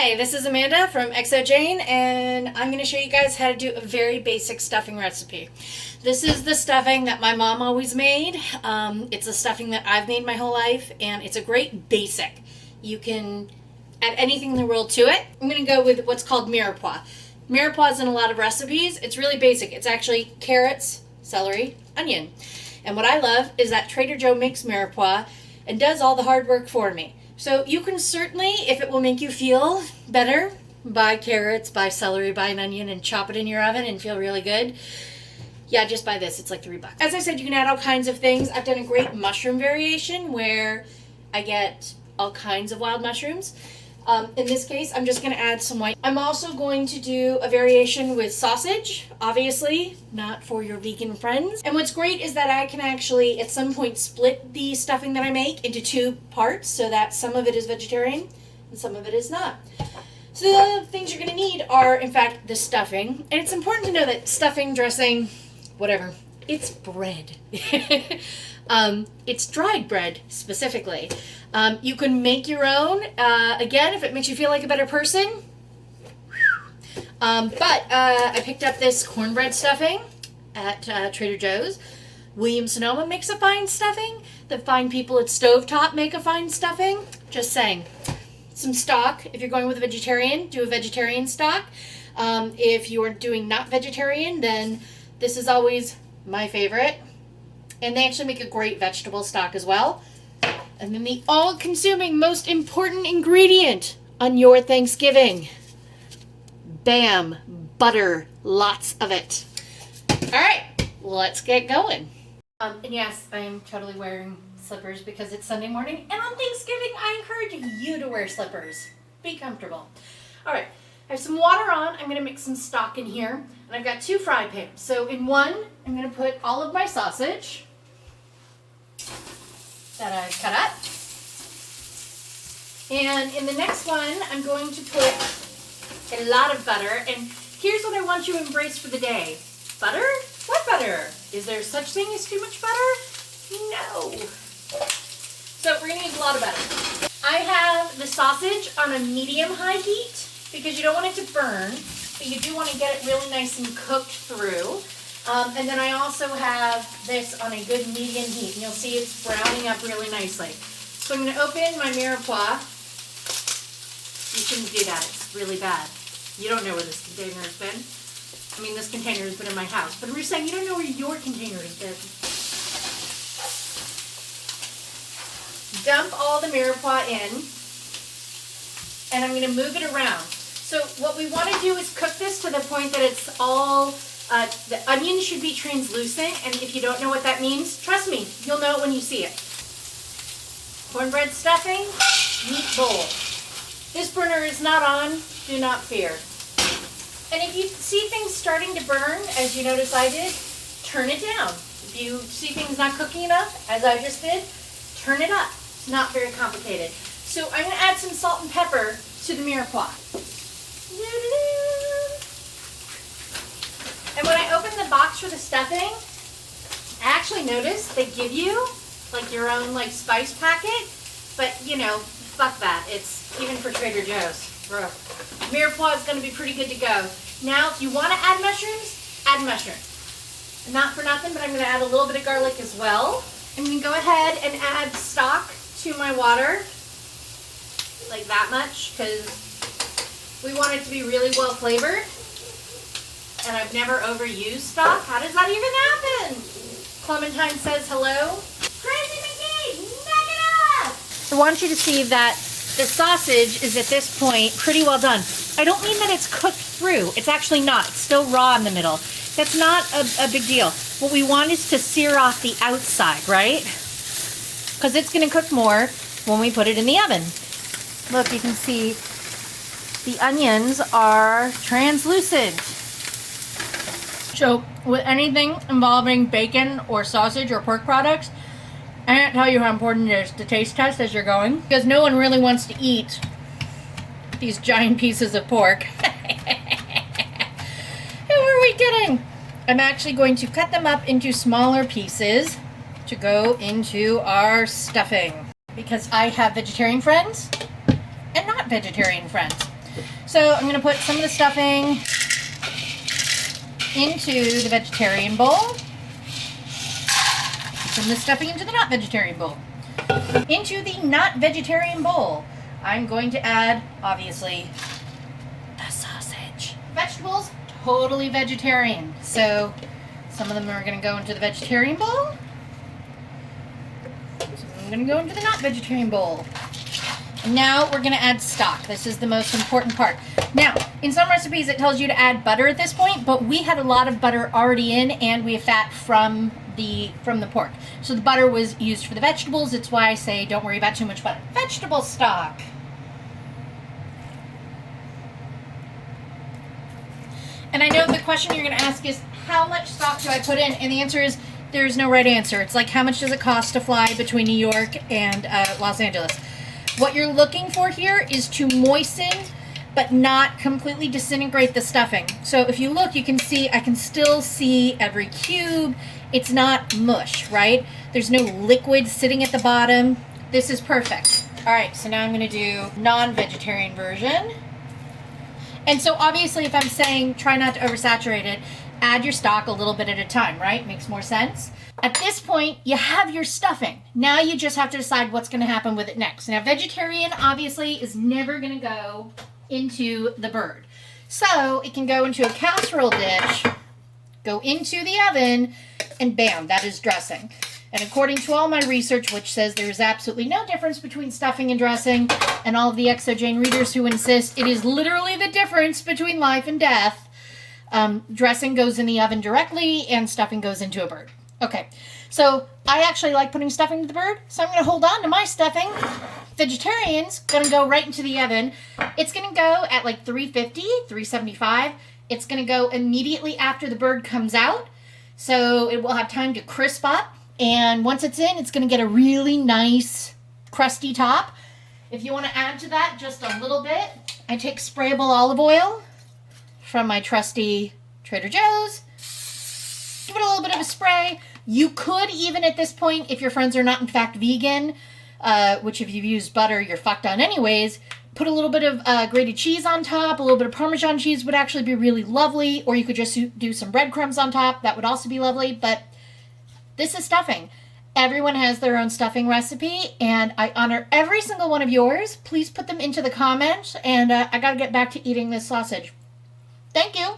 Hi, this is Amanda from xoJane, and I'm going to show you guys how to do a very basic stuffing recipe. This is the stuffing that my mom always made. It's a stuffing that I've made my whole life, and it's a great basic. You can add anything in the world to it. I'm going to go with what's called mirepoix. Mirepoix is in a lot of recipes. It's really basic. It's actually carrots, celery, onion. And what I love is that Trader Joe makes mirepoix and does all the hard work for me. So you can certainly, if it will make you feel better, buy carrots, buy celery, buy an onion, and chop it in your oven and feel really good. Yeah, just buy this. It's like $3. As I said, you can add all kinds of things. I've done a great mushroom variation where I get all kinds of wild mushrooms. In this case, I'm just going to add some white. I'm also going to do a variation with sausage, obviously, not for your vegan friends. And what's great is that I can actually, at some point, split the stuffing that I make into two parts so that some of it is vegetarian and some of it is not. So the things you're going to need are, in fact, the stuffing. And it's important to know that stuffing, dressing, whatever, it's bread. It's dried bread, specifically. You can make your own, again, if it makes you feel like a better person. I picked up this cornbread stuffing at Trader Joe's. Williams-Sonoma makes a fine stuffing. The fine people at Stovetop make a fine stuffing. Just saying. Some stock. If you're going with a vegetarian, do a vegetarian stock. If you're doing not vegetarian, then this is always my favorite. And they actually make a great vegetable stock as well. And then the all-consuming, most important ingredient on your Thanksgiving. Bam! Butter. Lots of it. Alright, let's get going. And yes, I'm totally wearing slippers because it's Sunday morning. And on Thanksgiving, I encourage you to wear slippers. Be comfortable. Alright, I have some water on. I'm going to mix some stock in here. And I've got two fry pans. So in one, I'm going to put all of my sausage that I've cut up. And in the next one, I'm going to put a lot of butter. And here's what I want you to embrace for the day. Butter? What butter? Is there such thing as too much butter? No. So we're going to use a lot of butter. I have the sausage on a medium-high heat because you don't want it to burn, but you do want to get it really nice and cooked through. And then I also have this on a good medium heat. And you'll see it's browning up really nicely. So I'm going to open my mirepoix. You shouldn't do that. It's really bad. You don't know where this container has been. I mean, this container has been in my house. But I'm just saying, you don't know where your container has been. Dump all the mirepoix in. And I'm going to move it around. So what we want to do is cook this to the point that it's all... the onion should be translucent, and if you don't know what that means, trust me, you'll know it when you see it. Cornbread stuffing, meat bowl. This burner is not on, do not fear. And if you see things starting to burn, as you notice I did, turn it down. If you see things not cooking enough, as I just did, turn it up. It's not very complicated. So I'm going to add some salt and pepper to the mirepoix. And when I open the box for the stuffing, I actually noticed they give you like your own like spice packet, but you know, fuck that. It's even for Trader Joe's. Mirepoix is going to be pretty good to go. Now, if you want to add mushrooms, add mushrooms. Not for nothing, but I'm going to add a little bit of garlic as well. I'm going to go ahead and add stock to my water, like that much, because we want it to be really well flavored. And I've never overused stock. How does that even happen? Clementine says hello. Crazy McGee, knock it up! I want you to see that the sausage is at this point pretty well done. I don't mean that it's cooked through. It's actually not. It's still raw in the middle. That's not a big deal. What we want is to sear off the outside, right? Because it's going to cook more when we put it in the oven. Look, you can see the onions are translucent. So, with anything involving bacon or sausage or pork products, I can't tell you how important it is to taste test as you're going. Because no one really wants to eat these giant pieces of pork. Who are we kidding? I'm actually going to cut them up into smaller pieces to go into our stuffing. Because I have vegetarian friends and not vegetarian friends. So I'm going to put some of the stuffing into the vegetarian bowl. Some of the stuffing into the not vegetarian bowl. Into the not vegetarian bowl, I'm going to add, obviously, the sausage. Vegetables, totally vegetarian. So some of them are going to go into the vegetarian bowl. Some of them are going to go into the not vegetarian bowl. And now we're going to add stock. This is the most important part. Now, in some recipes it tells you to add butter at this point, but we had a lot of butter already in, and we have fat from the pork. So the butter was used for the vegetables. It's why I say don't worry about too much butter. Vegetable stock. And I know the question you're going to ask is, how much stock do I put in? And the answer is, there's no right answer. It's like, how much does it cost to fly between New York and Los Angeles? What you're looking for here is to moisten, but not completely disintegrate the stuffing. So if you look, you can see, I can still see every cube. It's not mush, right? There's no liquid sitting at the bottom. This is perfect. All right, so now I'm gonna do non-vegetarian version. And so obviously if I'm saying try not to oversaturate it, add your stock a little bit at a time, right? Makes more sense. At this point, you have your stuffing. Now you just have to decide what's gonna happen with it next. Now vegetarian obviously is never gonna go into the bird. So it can go into a casserole dish, go into the oven, and bam, that is dressing. And according to all my research, which says there is absolutely no difference between stuffing and dressing, and all of the xoJane readers who insist it is literally the difference between life and death, dressing goes in the oven directly and stuffing goes into a bird. Okay, so I actually like putting stuffing into the bird, so I'm going to hold on to my stuffing. Vegetarian's going to go right into the oven. It's going to go at like 350, 375. It's going to go immediately after the bird comes out, so it will have time to crisp up. And once it's in, it's going to get a really nice crusty top. If you want to add to that just a little bit, I take sprayable olive oil from my trusty Trader Joe's. Give it a little bit of a spray. You could even at this point, if your friends are not in fact vegan, which if you've used butter, you're fucked on anyways, put a little bit of grated cheese on top. A little bit of Parmesan cheese would actually be really lovely. Or you could just do some breadcrumbs on top. That would also be lovely. But this is stuffing. Everyone has their own stuffing recipe, and I honor every single one of yours. Please put them into the comments, and I gotta get back to eating this sausage. Thank you.